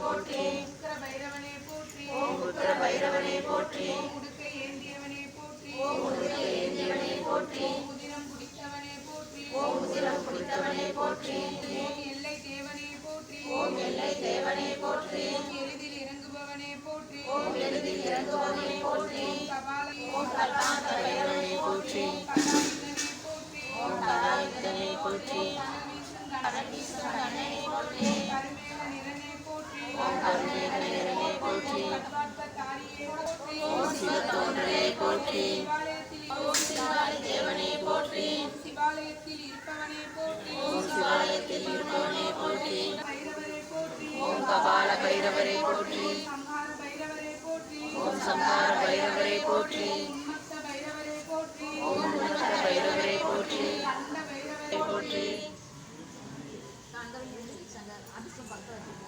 போற்றி. உக்கிர பைரவனே போற்றி. ஓம் உக்கிர பைரவனே போற்றி. ஓம் உடுக்கை ஏந்தியவனே போற்றி. ஓம் உடுக்கை ஏந்தியவனே போற்றி. ஓம் உதிரம் குடித்தவனே போற்றி. ஓம் உதிரம் குடித்தவனே போற்றி. ஓம் எல்லை தேவனே போற்றி. ஓம் எல்லை தேவனே போற்றி. ஓம் எளிதில் இறங்குபவனே போற்றி. ஓம் எளிதில் இறங்குபவனே போற்றி. ஓம் கபால பைரவனே போற்றி. ஓம் கதாயுதனே போற்றி. ஓம் கதாயுதனே போற்றி. கடல் வீசும் கண்ணனே போற்றி. கருமேக நிறனே போற்றி. ஓம் கருமேக நிறனே போற்றி. கட்பாட்பத்தாரியே போற்றி. ஓம் சிவத்தோன்றலே போற்றி. ஓம் சிவாய தேவனே போற்றி. சிவாலயத்தில் இருப்பவனே போற்றி. ஓம் சிவாலயத்தில் இருப்பவனே போற்றி. பைரவரே போற்றி. ஓம் கபால பைரவரே போற்றி. சம்ஹார பைரவரே போற்றி. ஓம் சம்ஹார பைரவரே போற்றி. உன்மத்த பைரவரே போற்றி. ஓம்